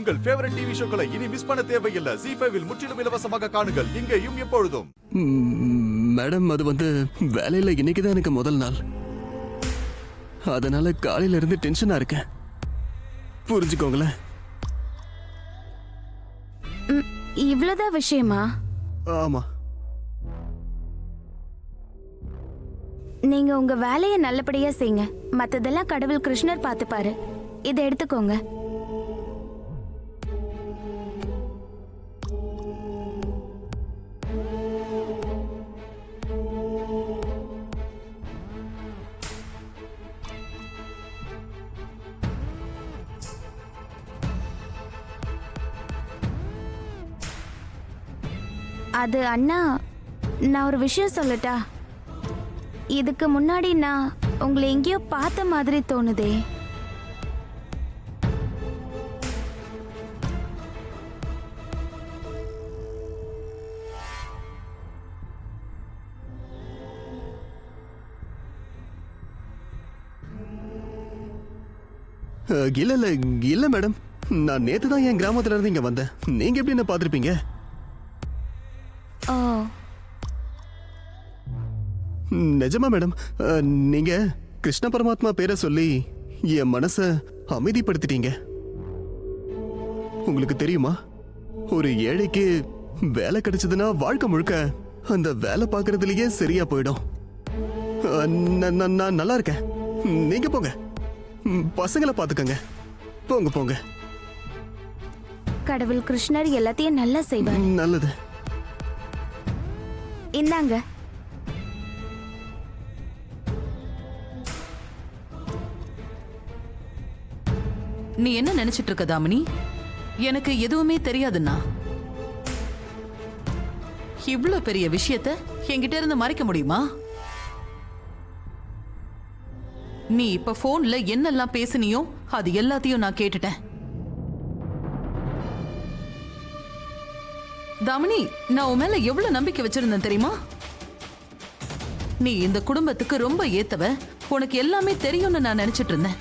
உங்கள் favourite TV ஷோக்களை இனி miss பண்ண தேவையில்லை. ZEE5 இல் முற்றிலும் இலவசமாக காணுங்கள். இங்கேயும் எப்பொழுதும். மேடம், அது வேலையில இன்னைக்குதான் எனக்கு முதல் நாள். அதனால காலையில இருந்து டென்ஷனா இருக்கேன். புரிஞ்சுக்கோங்களேன். இவ்வளவுதான் விஷயமா? ஆமா. நீங்க உங்க வேலையை நல்லபடியா செய்யுங்க. மத்ததெல்லாம் கடவுள் கிருஷ்ணர் பார்த்துப்பாரு. இதை எடுத்துக்கோங்க. அது அண்ணா, நான் ஒரு விஷயம் சொல்லட்டா? இதுக்கு முன்னாடி நான் உங்களை எங்கேயோ பார்த்த மாதிரி தோணுதே. இல்ல இல்ல இல்ல மேடம், நான் நேத்து தான் என் கிராமத்துல இருந்து இங்க வந்தேன். நீங்க எப்படி என்ன பாத்திருப்பீங்க? ஓ, நிஜமா மேடம், நீங்க கிருஷ்ண பரமாத்மா பேரை சொல்லி என் மனச அமைதிப்படுத்திட்டீங்க. உங்களுக்கு தெரியுமா, ஒரு ஏழைக்கு வேலை கிடைச்சதுன்னா வாழ்க்கை முழுக்க அந்த வேலை பார்க்கறதுலயே சரியா போயிடும். நான் நல்லா இருக்கேன். நீங்க போங்க, பசங்களை பாத்துக்கங்க. போங்க போங்க. கடவுள் கிருஷ்ணர் எல்லாத்தையும் நல்லா செய்வார். நல்லது. இந்தாங்க. நீ என்ன நினைச்சிட்டு இருக்க தாமினி? எனக்கு எதுவுமே தெரியாதுன்னா இவ்ளோ பெரிய விஷயத்த என்கிட்ட இருந்து மறைக்க முடியுமா? நீ இப்ப போன்ல என்னெல்லாம் பேசினியோ அது எல்லாத்தையும் நான் கேட்டுட்டேன். தாமினி, நான் உன் மேல எவ்வளவு நம்பிக்கை வச்சிருந்தேன் தெரியுமா? நீ இந்த குடும்பத்துக்கு ரொம்ப ஏத்தவ, உனக்கு எல்லாமே தெரியும்னு நான் நினைச்சிட்டு இருந்தேன்.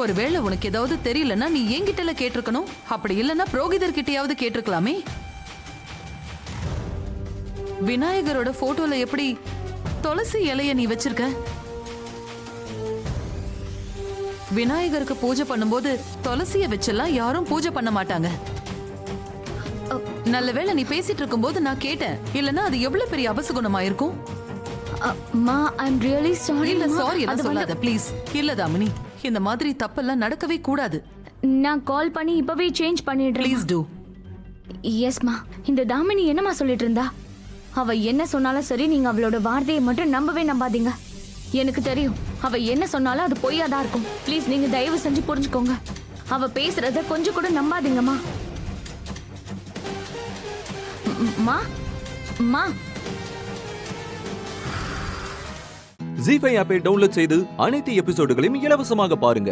ஒருவேளை உனக்கு ஏதாவது தெரியலன்னா நீ என்கிட்ட கேட்டிருக்கணும். அப்படி இல்லைன்னா புரோகிதர் கிட்டயாவது கேட்டிருக்கலாமே. விநாயகரோட போட்டோல எப்படி துளசி இலைய நீ வச்சிருக்க? விநாயகருக்கு பூஜை பண்ணும்போது துளசிய வச்செல்லாம் யாரும் பூஜை பண்ண மாட்டாங்க. நல்லவேளை நீ பேசிட்டு இருக்கும்போது நான் கேட்டேன். இல்லனா அது எவ்வளவு பெரிய அபசகுணமா இருக்கும். மா, ஐ அம் ரியலி சாரி. இல்ல சாரி எல்லாம் சொல்லாத ப்ளீஸ். இல்ல தாமினி, இந்த மாதிரி தப்பெல்லாம் நடக்கவே கூடாது. நான் கால் பண்ணி இப்பவே சேஞ்ச் பண்ணிடுறேன். Please to. எஸ் மா. இந்த தாமினி என்னமா சொல்லிட்டு இருந்தா? அவ என்ன சொன்னாலும் சரி, நீங்க அவளோட வார்த்தையை மட்டும் நம்பவே நம்பாதீங்க. எனக்கு தெரியும், அவ என்ன சொன்னாலும் அது பொய்யாதான் இருக்கும். ப்ளீஸ் நீங்க தயவு செஞ்சு புரிஞ்சுக்கோங்க. அவ பேசுறத கொஞ்சம் கூட நம்பாதீங்கம்மா. மா மா ZEE5 ஆப்பை டவுன்லோட் செய்து அனைத்து எபிசோடுகளையும் இலவசமாக பாருங்க.